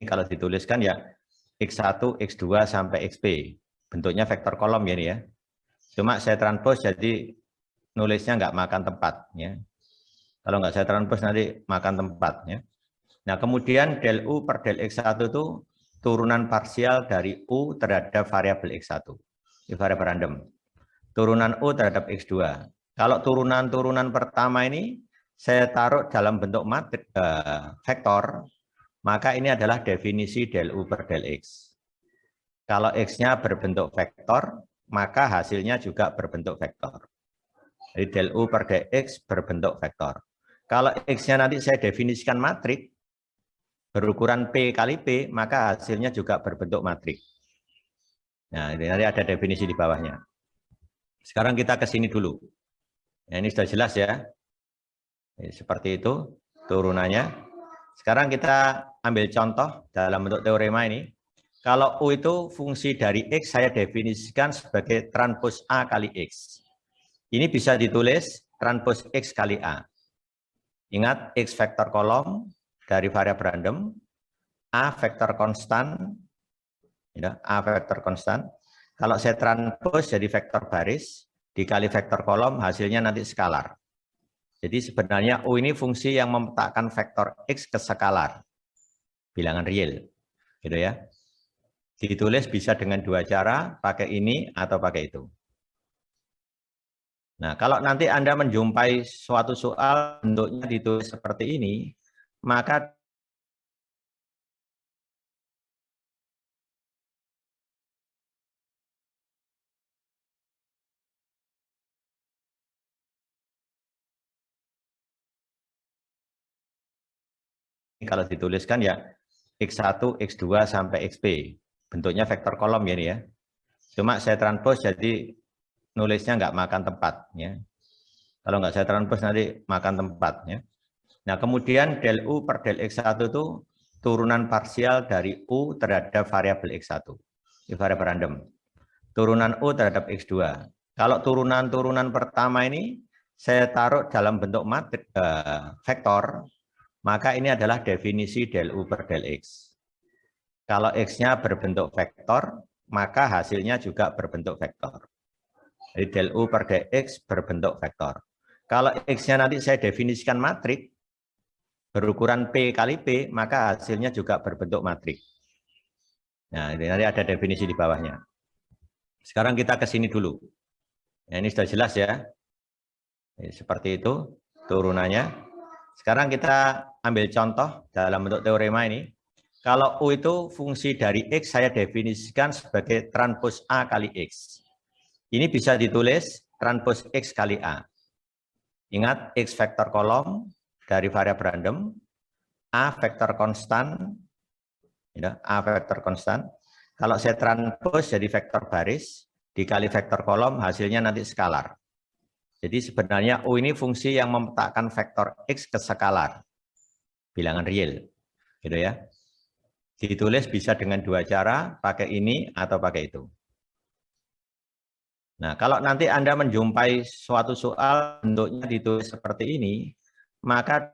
kalau dituliskan ya X1, X2 sampai XP. Bentuknya vektor kolom ya ini ya. Cuma saya transpose jadi nulisnya nggak makan tempat ya. Kalau nggak saya transpose nanti makan tempat ya. Nah kemudian del U per del X1 itu turunan parsial dari U terhadap variabel X1. Ini variabel random. Turunan U terhadap X2. Kalau turunan-turunan pertama ini saya taruh dalam bentuk matrik vektor, maka ini adalah definisi del U per del X. Kalau X-nya berbentuk vektor, maka hasilnya juga berbentuk vektor. Jadi del U per del X berbentuk vektor. Kalau X-nya nanti saya definisikan matrik, berukuran P kali P, maka hasilnya juga berbentuk matrik. Nah, ini nanti ada definisi di bawahnya. Sekarang kita ke sini dulu. Nah, ini sudah jelas ya. Seperti itu turunannya. Sekarang kita ambil contoh dalam bentuk teorema ini. Kalau U itu fungsi dari X, saya definisikan sebagai transpos A kali X. Ini bisa ditulis transpos X kali A. Ingat, X vektor kolom dari variabel random, A vektor konstan, A vektor konstan. Kalau saya transpos jadi vektor baris, dikali vektor kolom, hasilnya nanti skalar. Jadi sebenarnya U ini fungsi yang memetakan vektor X ke skalar, bilangan real. Gitu ya. Ditulis bisa dengan dua cara, pakai ini atau pakai itu. Nah, kalau nanti Anda menjumpai suatu soal bentuknya ditulis seperti ini, maka kalau dituliskan ya X1, X2 sampai XP. Bentuknya vektor kolom ya ini ya. Cuma saya transpose jadi nulisnya nggak makan tempat ya. Kalau nggak saya transpose nanti makan tempat ya. Nah, kemudian del U per del X1 itu turunan parsial dari U terhadap variabel X1. Ini variabel random. Turunan U terhadap X2. Kalau turunan-turunan pertama ini saya taruh dalam bentuk matrik vektor, maka ini adalah definisi del U per del X. Kalau X-nya berbentuk vektor, maka hasilnya juga berbentuk vektor. Jadi del U per del X berbentuk vektor. Kalau X-nya nanti saya definisikan matrik, berukuran P kali P, maka hasilnya juga berbentuk matrik. Nah, ini nanti ada definisi di bawahnya. Sekarang kita ke sini dulu. Nah, ini sudah jelas ya. Seperti itu turunannya. Sekarang kita ambil contoh dalam bentuk teorema ini. Kalau U itu fungsi dari X, saya definisikan sebagai transpos A kali X. Ini bisa ditulis transpos X kali A. Ingat, X vektor kolom dari variabel random, A vektor konstan, A vektor konstan. Kalau saya transpos jadi vektor baris, dikali vektor kolom, hasilnya nanti skalar. Jadi sebenarnya U ini fungsi yang memetakan vektor X ke skalar, bilangan real. Gitu ya. Ditulis bisa dengan dua cara, pakai ini atau pakai itu. Nah, kalau nanti Anda menjumpai suatu soal bentuknya ditulis seperti ini, maka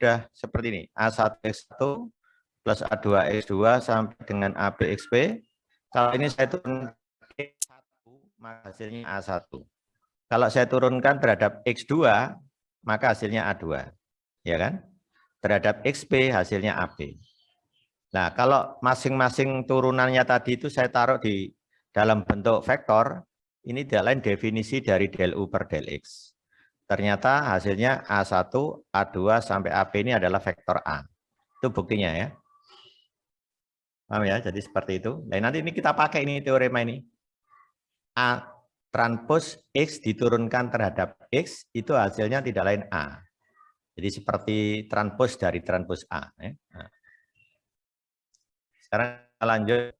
sudah seperti ini. A1X1 plus A2X2 sampai dengan ABXP. Kalau ini saya turunkan X1, maka hasilnya A1. Kalau saya turunkan terhadap X2, maka hasilnya A2. Ya kan? Terhadap XP hasilnya AB. Nah, kalau masing-masing turunannya tadi itu saya taruh di dalam bentuk vektor, ini tidak lain definisi dari del U per del X. Ternyata hasilnya A1, A2 sampai AB ini adalah vektor A. Itu buktinya ya. Paham ya? Jadi seperti itu. Nah, nanti ini kita pakai ini teorema ini. A transpos X diturunkan terhadap X, itu hasilnya tidak lain A. Jadi seperti transpos dari transpos A. Ya. Nah. Sekarang kita lanjut.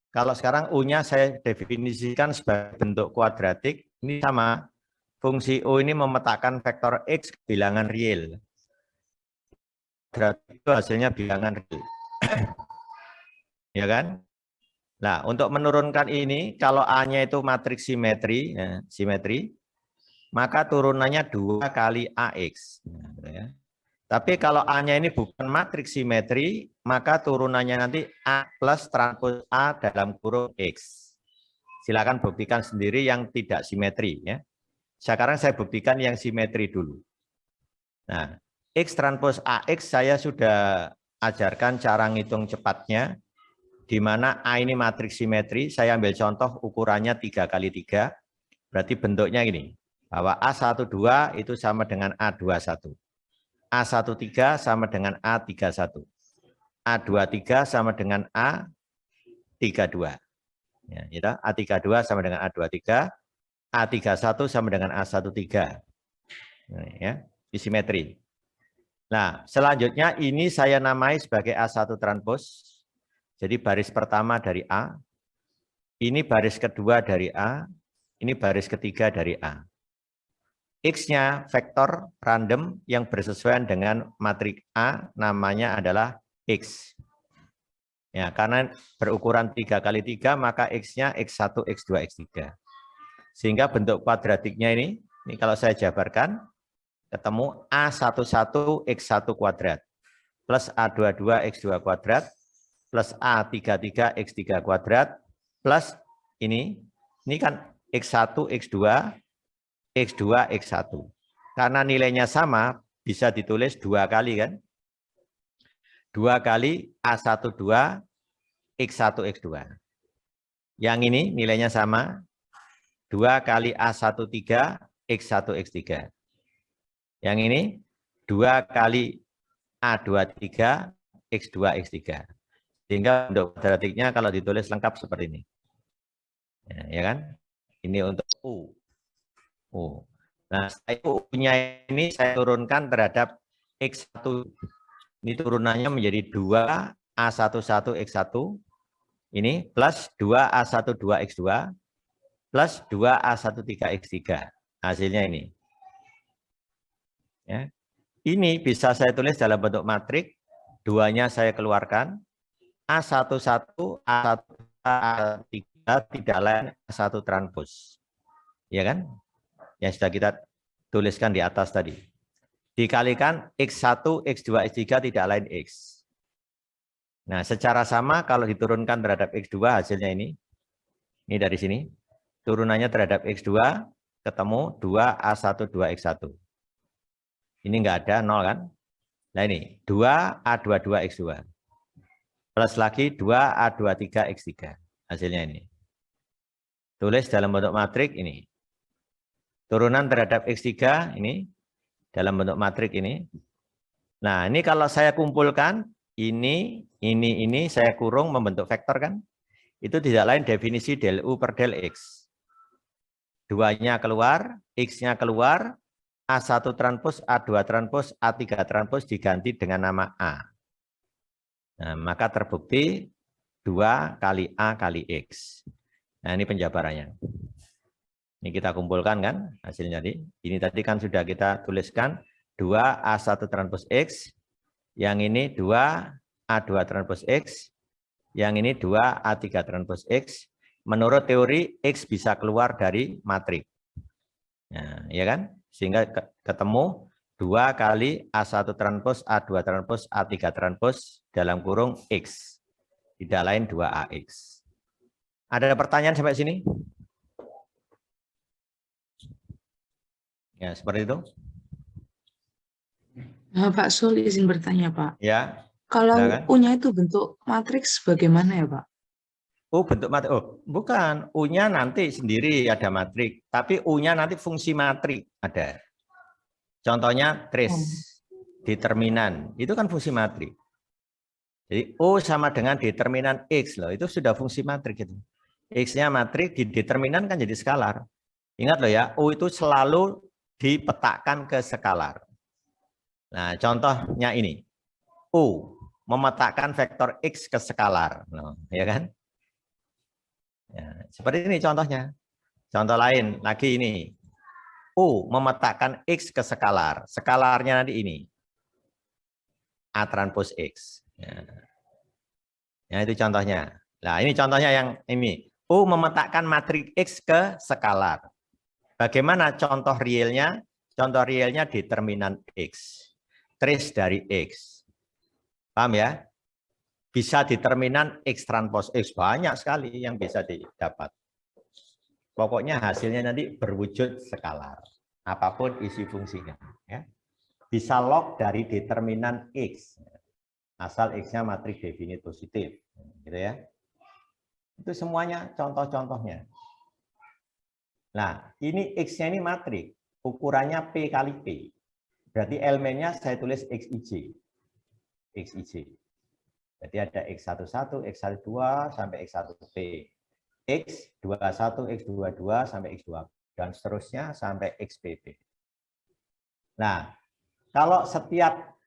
Kalau sekarang U-nya saya definisikan sebagai bentuk kuadratik, ini sama. Fungsi U ini memetakan vektor X bilangan real. Kuadratik itu hasilnya bilangan real. Ya kan? Nah, untuk menurunkan ini, kalau A-nya itu matriks simetri, ya, simetri, maka turunannya 2 kali AX. Ya. Tapi kalau A-nya ini bukan matriks simetri, maka turunannya nanti A plus transpos A dalam kurung X. Silakan buktikan sendiri yang tidak simetri. Ya. Sekarang saya buktikan yang simetri dulu. Nah, X transpos AX saya sudah ajarkan cara ngitung cepatnya, di mana A ini matriks simetri, saya ambil contoh ukurannya 3 kali 3, berarti bentuknya ini, bahwa A12 itu sama dengan A21, A13 sama dengan A31, A23 sama dengan A32, ya, gitu. A32 sama dengan A23, A31 sama dengan A13, nah, ya, di simetri. Nah, selanjutnya ini saya namai sebagai A1 transpos. Jadi baris pertama dari A, ini baris kedua dari A, ini baris ketiga dari A. X-nya vektor random yang bersesuaian dengan matriks A, namanya adalah X. Ya, karena berukuran 3 kali 3, maka X-nya X1, X2, X3. Sehingga bentuk kuadratiknya ini kalau saya jabarkan, ketemu A11 X1 kuadrat, plus A22 X2 kuadrat, plus A33 X3 kuadrat, plus ini kan X1, X2, X2, X1. Karena nilainya sama, bisa ditulis 2 kali kan? 2 kali A12, X1, X2. Yang ini nilainya sama, 2 kali A13, X1, X3. Yang ini 2 kali A23, X2, X3. Sehingga bentuk kuadratiknya kalau ditulis lengkap seperti ini. Ya kan? Ini untuk U. Nah, U-nya ini saya turunkan terhadap X1. Ini turunannya menjadi 2 A11 X1. Ini plus 2 A12 X2 plus 2 A13 X3. Hasilnya ini. Ya. Ini bisa saya tulis dalam bentuk matrik. 2-nya saya keluarkan. A11, A1, A3 tidak lain A1 transpos. Ya kan? Yang sudah kita tuliskan di atas tadi. Dikalikan X1, X2, X3 tidak lain X. Nah, secara sama kalau diturunkan terhadap X2 hasilnya ini. Ini dari sini. Turunannya terhadap X2 ketemu 2A12 X1. Ini enggak ada, 0 kan? Nah ini 2A22 X2. Plus lagi 2A23 X3. Hasilnya ini. Tulis dalam bentuk matrik ini. Turunan terhadap X3 ini dalam bentuk matrik ini. Nah, ini kalau saya kumpulkan ini saya kurung membentuk vektor kan? Itu tidak lain definisi del U per del X. 2-nya keluar, X-nya keluar, A1 transpos, A2 transpos, A3 transpos diganti dengan nama A. Nah, maka terbukti 2 kali A kali X. Nah, ini penjabarannya. Ini kita kumpulkan kan hasilnya tadi. Ini tadi kan sudah kita tuliskan 2A1 transpos X. Yang ini 2A2 transpos X. Yang ini 2A3 transpos X. Menurut teori X bisa keluar dari matrik. Nah, ya kan? Sehingga ketemu 2 kali A1 transpos, A2 transpos, A3 transpos dalam kurung X. Tidak lain 2AX. Ada pertanyaan sampai sini? Ya, seperti itu. Pak Sul izin bertanya, Pak. Ya. Kalau Silakan. U-nya itu bentuk matriks bagaimana ya, Pak? U bentuk matriks. Oh, bukan. U-nya nanti sendiri ada matriks. Tapi U-nya nanti fungsi matriks ada. Contohnya trace, determinan. Itu kan fungsi matriks. Jadi U sama dengan determinan X loh. Itu sudah fungsi matriks itu. X-nya matriks, di determinan kan jadi skalar. Ingat loh ya, U itu selalu dipetakan ke skalar. Nah, contohnya ini. U memetakan vektor X ke skalar. Nah, ya kan? Ya, seperti ini contohnya. Contoh lain lagi ini. U memetakan X ke skalar. Skalarnya nanti ini. A transpos X. Ya, itu contohnya. Nah, ini contohnya yang ini. U memetakan matriks X ke skalar. Bagaimana contoh realnya? Contoh realnya determinan X. Trace dari X. Paham ya? Bisa determinan X transpos X. Banyak sekali yang bisa didapat. Pokoknya hasilnya nanti berwujud skalar. Apapun isi fungsinya. Ya. Bisa log dari determinan X. Asal X-nya matriks definit positif. Gitu ya. Itu semuanya contoh-contohnya. Nah, ini X-nya ini matriks. Ukurannya P kali P. Berarti elemennya saya tulis XIJ. XIJ. Jadi ada X11, X12, sampai X1P. X21, X22, sampai X2. Dan seterusnya sampai XPP. Nah, kalau setiap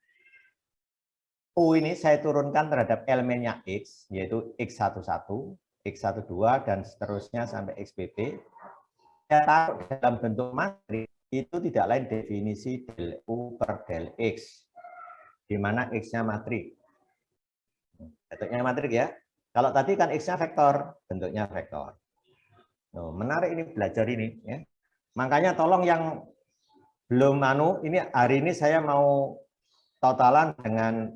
U ini saya turunkan terhadap elemennya X, yaitu X11, X12, dan seterusnya sampai XPP, saya taruh dalam bentuk matriks, itu tidak lain definisi del U per del X, di mana X-nya matriks. Bentuknya matriks ya. Kalau tadi kan X-nya vektor, bentuknya vektor. Menarik ini belajar ini. Ya. Makanya tolong yang belum ini hari ini saya mau totalan dengan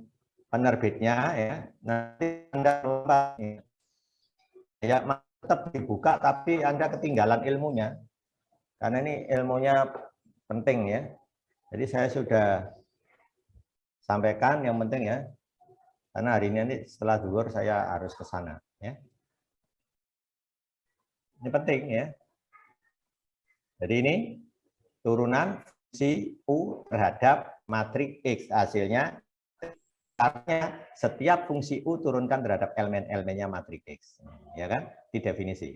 penerbitnya ya. Nanti Anda ya tetap dibuka tapi Anda ketinggalan ilmunya. Karena ini ilmunya penting ya. Jadi saya sudah sampaikan yang penting ya. Karena hari ini setelah zuhur saya harus ke sana ya. Ini penting ya. Jadi ini turunan fungsi U terhadap matriks X. Hasilnya artinya setiap fungsi U turunkan terhadap elemen-elemennya matriks X. Ya kan? Di definisi.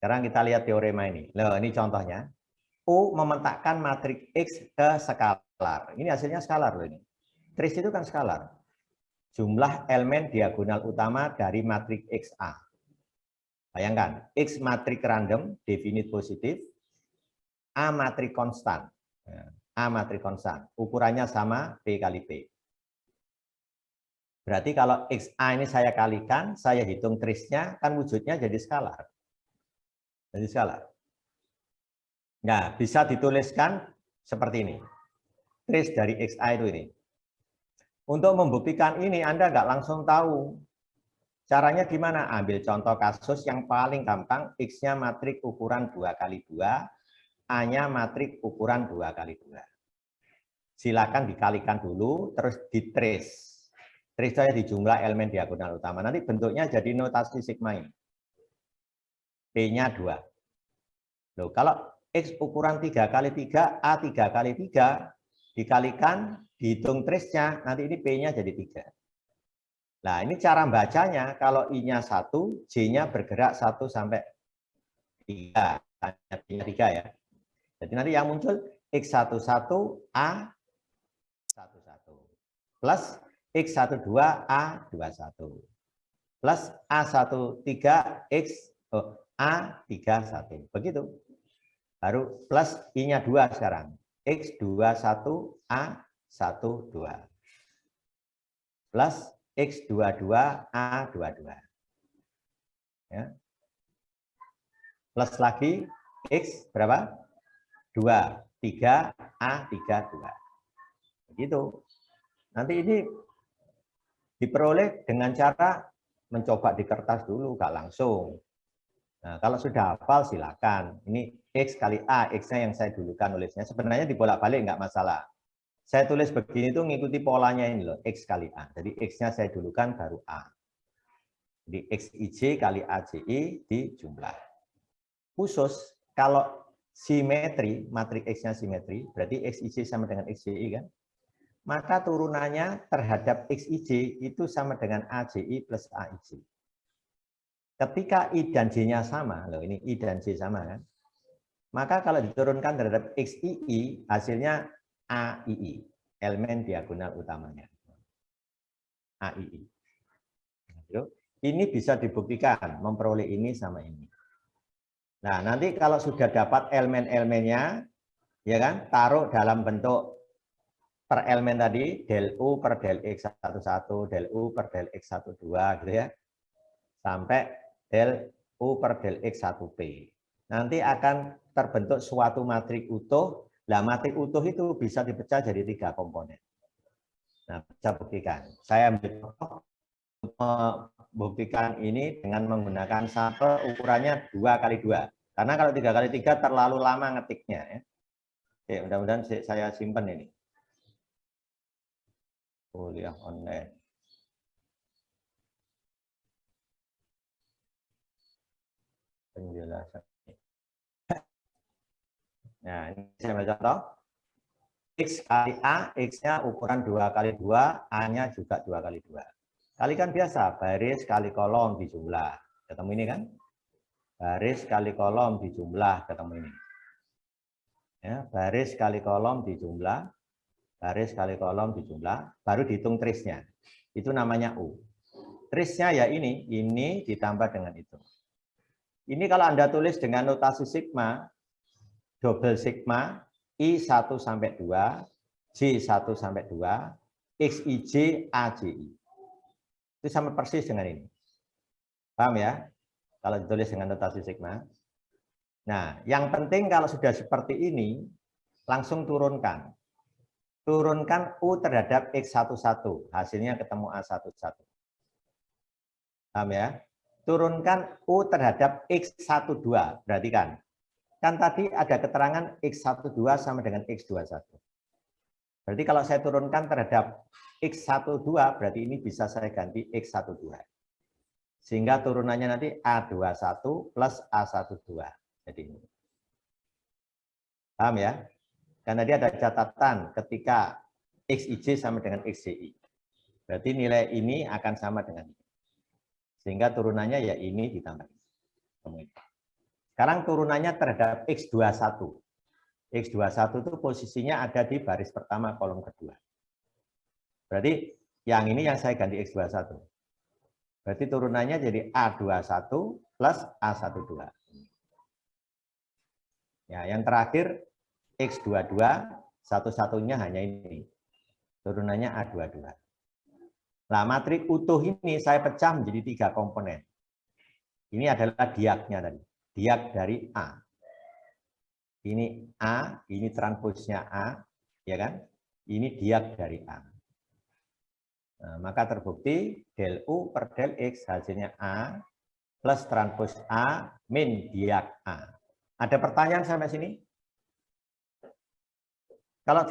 Sekarang kita lihat teorema ini. Loh, ini contohnya. U memetakkan matriks X ke skalar. Ini hasilnya skalar loh ini. Trace itu kan skalar. Jumlah elemen diagonal utama dari matriks XA. Bayangkan, X matriks random, definit positif, A matriks konstan. A matriks konstan. Ukurannya sama P kali P. Berarti kalau XA ini saya kalikan, saya hitung trace-nya, kan wujudnya jadi skalar. Jadi skalar. Nah, bisa dituliskan seperti ini. Trace dari XA itu ini. Untuk membuktikan ini, Anda nggak langsung tahu. Caranya gimana? Ambil contoh kasus yang paling gampang, X-nya matriks ukuran 2 kali 2, A-nya matriks ukuran 2 kali 2. Silakan dikalikan dulu, terus di-trace. Trace saya di jumlah elemen diagonal utama. Nanti bentuknya jadi notasi sigma ini. P-nya 2. Loh, kalau X ukuran 3 kali 3, A 3 kali 3, dikalikan, dihitung trace-nya, nanti ini P-nya jadi 3. Nah, ini cara bacanya, kalau I-nya 1, J-nya bergerak 1 sampai 3. Hanya 3 ya. Jadi nanti yang muncul X11, A11, plus X12, A21, plus A13, A31. Begitu. Baru plus I-nya 2 sekarang. X21, A12. Plus X22, A22. Ya. Plus lagi X berapa? 2, 3, A32. Gitu. Nanti ini diperoleh dengan cara mencoba di kertas dulu, nggak langsung. Nah, kalau sudah hafal silakan. Ini X kali A, X-nya yang saya dulukan nulisnya. Sebenarnya dibolak-balik nggak masalah. Saya tulis begini tuh ngikuti polanya ini loh, X kali A. Jadi X-nya saya dulukan baru A. Jadi XIJ kali AJI dijumlah. Khusus kalau simetri, matriks X-nya simetri, berarti XIJ sama dengan XJI kan? Maka turunannya terhadap XIJ itu sama dengan AJI plus AIJ. Ketika I dan J-nya sama, loh ini I dan J sama kan? Maka kalau diturunkan terhadap XII, hasilnya AII, elemen diagonal utamanya. AII. Ini bisa dibuktikan, memperoleh ini sama ini. Nah, nanti kalau sudah dapat elemen-elemennya, ya kan, taruh dalam bentuk per elemen tadi, del U per del X11, del U per del X12, gitu ya, sampai del U per del X1P. Nanti akan terbentuk suatu matriks utuh. Nah, matriks utuh itu bisa dipecah jadi 3 komponen. Nah, bisa buktikan. Saya ambil contoh membuktikan ini dengan menggunakan sampel ukurannya 2x2. Karena kalau 3x3 terlalu lama ngetiknya. Ya. Oke, mudah-mudahan saya simpan ini. Kuliah online. Penjelasan. Nah, ini saya ambil contoh. X kali A, X-nya ukuran 2x2, A-nya juga 2x2. Kalikan biasa, baris kali kolom dijumlah. Ketemu ini kan? Baris kali kolom dijumlah, ketemu ini. Ya, baris kali kolom dijumlah, baris kali kolom dijumlah, baru dihitung trisnya. Itu namanya U. Trisnya ya ini ditambah dengan itu. Ini kalau Anda tulis dengan notasi sigma, double sigma, I1 sampai 2, J1 sampai 2, XIJ, AJI. Itu sama persis dengan ini. Paham ya? Kalau ditulis dengan notasi sigma. Nah, yang penting kalau sudah seperti ini, langsung turunkan. Turunkan U terhadap X11. Hasilnya ketemu A11. Paham ya? Turunkan U terhadap X12. Perhatikan. Kan tadi ada keterangan X12 sama dengan X21. Berarti kalau saya turunkan terhadap X12, berarti ini bisa saya ganti X12. Sehingga turunannya nanti A21 plus A12. Jadi ini. Paham ya? Karena dia ada catatan ketika XIJ sama dengan XJI. Berarti nilai ini akan sama dengan ini. Sehingga turunannya ya ini ditambah. Sekarang turunannya terhadap X21. X21 itu posisinya ada di baris pertama kolom kedua. Berarti yang ini yang saya ganti X21. Berarti turunannya jadi A21 plus A12. Ya, yang terakhir X22, satu-satunya hanya ini. Turunannya A22. Nah, matriks utuh ini saya pecah menjadi 3 komponen. Ini adalah diagnya tadi. Diag dari A. Ini A, ini transposnya A, ya kan? Ini diag dari A. Nah, maka terbukti del U per del X hasilnya A plus transpos A min diag A. Ada pertanyaan sampai sini? Kalau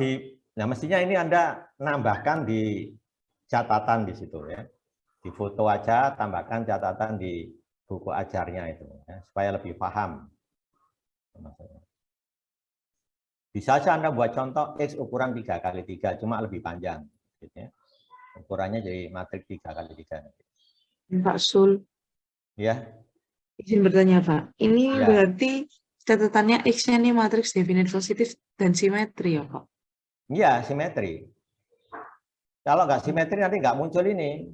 nah mestinya ini Anda nambahkan di catatan di situ ya. Di foto aja, tambahkan catatan di buku ajarnya itu, ya, supaya lebih paham. Bisa saja Anda buat contoh X ukuran 3x3, cuma lebih panjang. Gitu ya. Ukurannya jadi matriks 3x3. Pak Sul, Ya. izin bertanya Pak. Ini Ya. berarti catatannya X-nya ini matriks definite positif dan simetri ya Pak? Iya, simetri. Kalau nggak simetri nanti nggak muncul ini.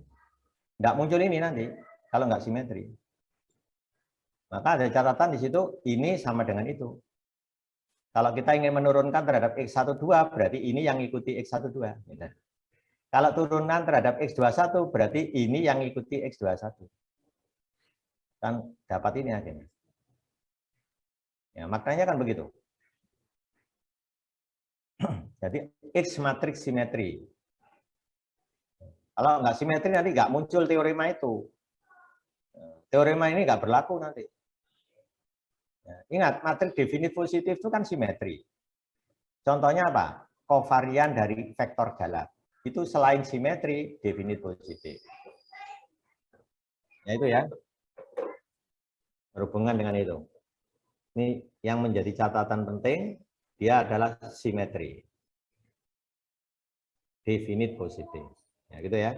Nggak muncul ini nanti, kalau nggak simetri. Maka ada catatan di situ, ini sama dengan itu. Kalau kita ingin menurunkan terhadap X12, berarti ini yang ikuti X12. Kalau turunan terhadap X21, berarti ini yang ikuti X21. Kan dapat ini akhirnya. Ya, maknanya kan begitu. Jadi X matriks simetri. Kalau nggak simetri nanti nggak muncul teorema itu. Teorema ini nggak berlaku nanti. Ingat, matriks definit positif itu kan simetri. Contohnya apa? Kovarian dari vektor galak. Itu selain simetri, definit positif. Ya itu ya. Berhubungan dengan itu. Ini yang menjadi catatan penting, dia adalah simetri. Definit positif. Ya gitu ya.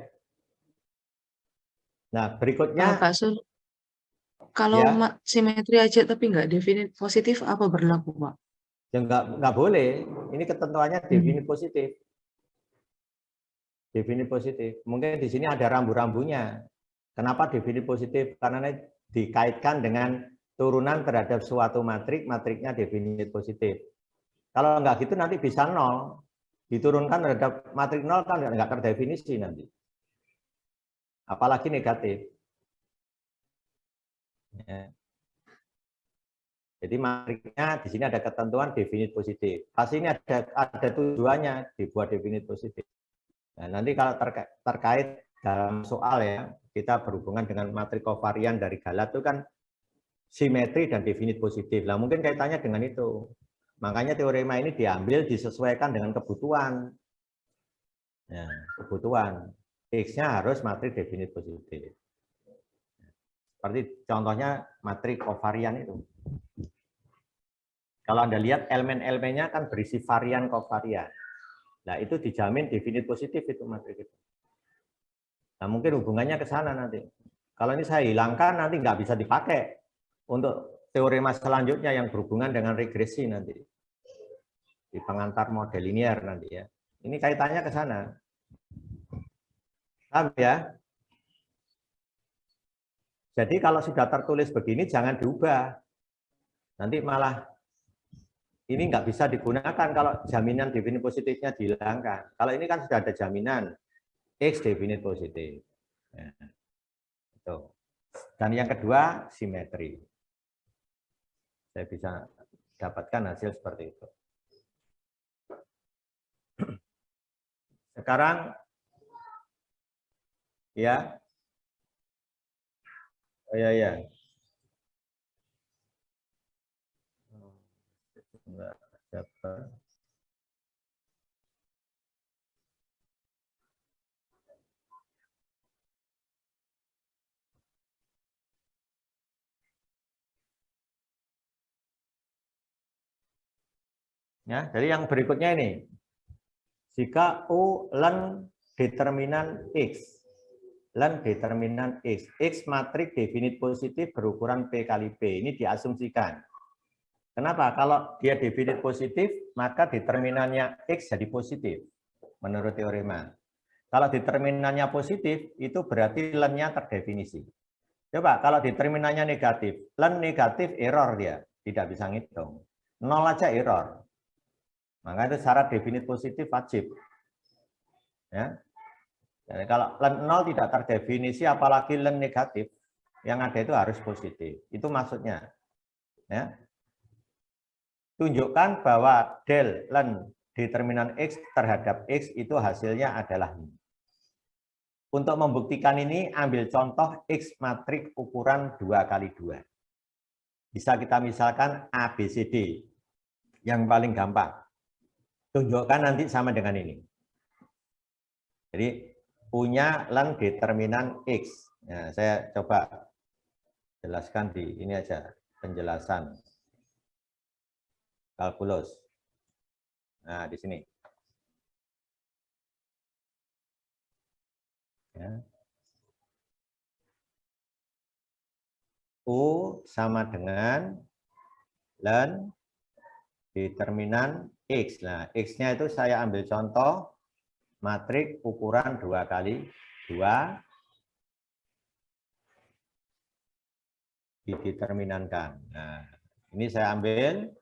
Nah, berikutnya. Pak Sul, kalau Ya, simetri aja tapi nggak definit positif, apa berlaku, Pak? ya nggak boleh. Ini ketentuannya definit positif. Definit positif. Mungkin di sini ada rambu-rambunya. Kenapa definit positif? Karena dikaitkan dengan turunan terhadap suatu matrik, matriknya definit positif. Kalau nggak gitu nanti bisa nol. Diturunkan terhadap matrik nol kan nggak terdefinisi nanti. Apalagi negatif. Ya. Jadi matriknya di sini ada ketentuan definit positif. Pasti ini ada tujuannya dibuat definit positif. Nah, nanti kalau terkait dalam soal ya, kita berhubungan dengan matrik kovarian dari galat itu kan simetri dan definit positif. Nah, mungkin kaitannya dengan itu. Makanya teorema ini diambil disesuaikan dengan kebutuhan. Ya, kebutuhan. X-nya harus matrik definit positif. Seperti contohnya matrik kovarian itu. Kalau Anda lihat elemen-elemennya kan berisi varian kovarian. Nah, itu dijamin definit positif itu matrik itu. Nah, mungkin hubungannya ke sana nanti. Kalau ini saya hilangkan, nanti nggak bisa dipakai untuk teorema selanjutnya yang berhubungan dengan regresi nanti. Di pengantar model linear nanti ya. Ini kaitannya ke sana. Paham ya? Jadi kalau sudah tertulis begini, jangan diubah. Nanti malah ini nggak bisa digunakan kalau jaminan definit positifnya dihilangkan. Kalau ini kan sudah ada jaminan X definit positif. Ya, itu. Dan yang kedua, simetri. Saya bisa dapatkan hasil seperti itu. Sekarang, ya, oh ya, ya. Enggak dapat. Ya, jadi yang berikutnya ini. Jika U len determinan X. Len determinan X. X matrik definit positif berukuran P kali P. Ini diasumsikan. Kenapa? Kalau dia definit positif, maka determinannya X jadi positif. Menurut teorema. Kalau determinannya positif, itu berarti lennya terdefinisi. Coba, kalau determinannya negatif. Len negatif, error dia. Tidak bisa ngitung. Nol aja error. Maka itu syarat definit positif wajib. Ya. Jadi kalau len 0 tidak terdefinisi, apalagi len negatif, yang ada itu harus positif. Itu maksudnya. Ya. Tunjukkan bahwa del len determinan X terhadap X itu hasilnya adalah ini. Untuk membuktikan ini, ambil contoh X matrik ukuran 2 kali 2. Bisa kita misalkan ABCD. Yang paling gampang. Tunjukkan nanti sama dengan ini. Jadi punya len determinan X. Nah, saya coba jelaskan di ini aja penjelasan kalkulus. Nah, di sini. Ya. U sama dengan len determinan X. Nah, X-nya itu saya ambil contoh matrik ukuran 2 kali 2 dideterminankan. Nah, ini saya ambil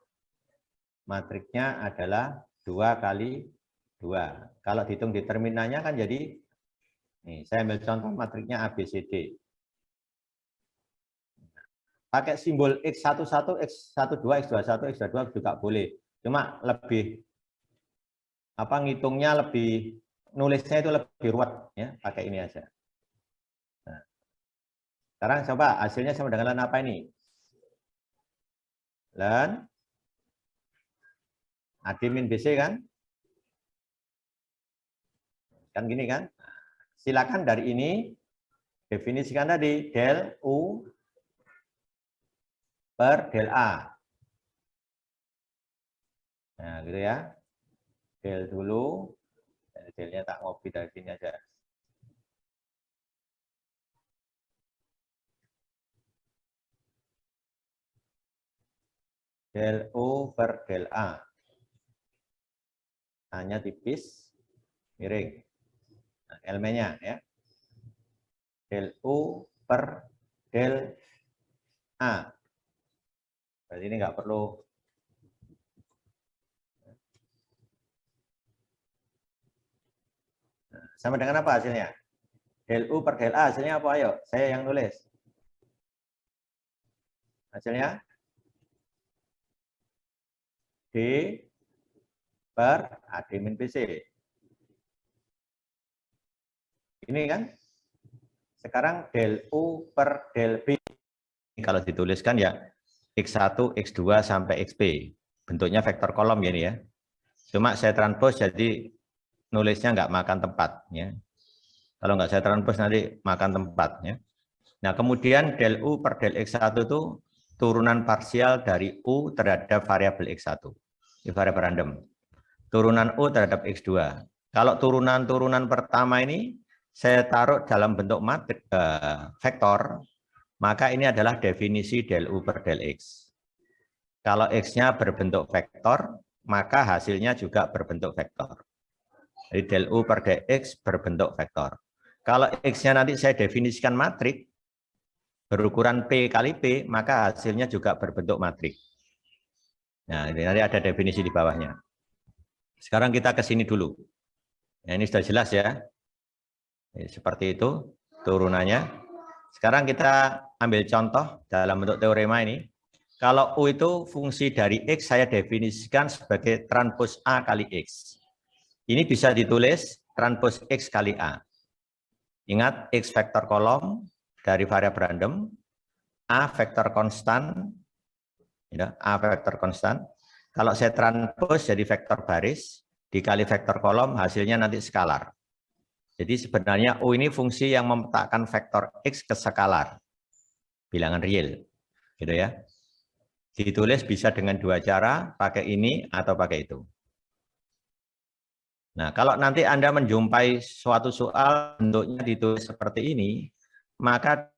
matriknya adalah 2 kali 2. Kalau dihitung determinannya kan jadi, nih saya ambil contoh matriknya ABCD. Pakai simbol X11, X12, X21, X22 juga boleh. Cuma lebih ngitungnya lebih, nulisnya itu lebih ruwet ya, pakai ini aja. Nah, sekarang coba hasilnya sama dengan len apa ini? Len AD min BC kan? Kan gini kan? Silakan dari ini definisikan tadi del U per del A. Nah, gitu ya. Del dulu. Delnya tak ngopi dari sini aja. Del U per del A. A-nya tipis, miring. Nah, elemennya ya. Del U per del A. Berarti ini nggak perlu. Nah, sama dengan apa hasilnya? Del U per del A hasilnya apa? Ayo, saya yang nulis. Hasilnya D per AD min BC. Ini kan? Sekarang del U per del B. Kalau dituliskan ya X1, X2 sampai XP. Bentuknya vektor kolom ya ini ya. Cuma saya transpose jadi nulisnya nggak makan tempat. Ya. Kalau nggak saya transpose nanti makan tempat. Ya. Nah kemudian del U per del X1 itu turunan parsial dari U terhadap variabel X1. Ini variabel random. Turunan U terhadap X2. Kalau turunan-turunan pertama ini saya taruh dalam bentuk matrik vektor, maka ini adalah definisi del U per del X. Kalau X-nya berbentuk vektor, maka hasilnya juga berbentuk vektor. Jadi del U per del X berbentuk vektor. Kalau X-nya nanti saya definisikan matrik, berukuran P kali P, maka hasilnya juga berbentuk matrik. Nah, ini nanti ada definisi di bawahnya. Sekarang kita ke sini dulu. Nah, ini sudah jelas ya. Seperti itu turunannya. Sekarang kita ambil contoh dalam bentuk teorema ini. Kalau U itu fungsi dari X, saya definisikan sebagai transpos A kali X. Ini bisa ditulis transpos X kali A. Ingat, X vektor kolom dari variabel random, A vektor konstan, ya, A vektor konstan. Kalau saya transpos jadi vektor baris, dikali vektor kolom, hasilnya nanti skalar. Jadi sebenarnya U ini fungsi yang memetakan vektor X ke skalar, bilangan real. Gitu ya. Ditulis bisa dengan dua cara, pakai ini atau pakai itu. Nah, kalau nanti Anda menjumpai suatu soal bentuknya ditulis seperti ini, maka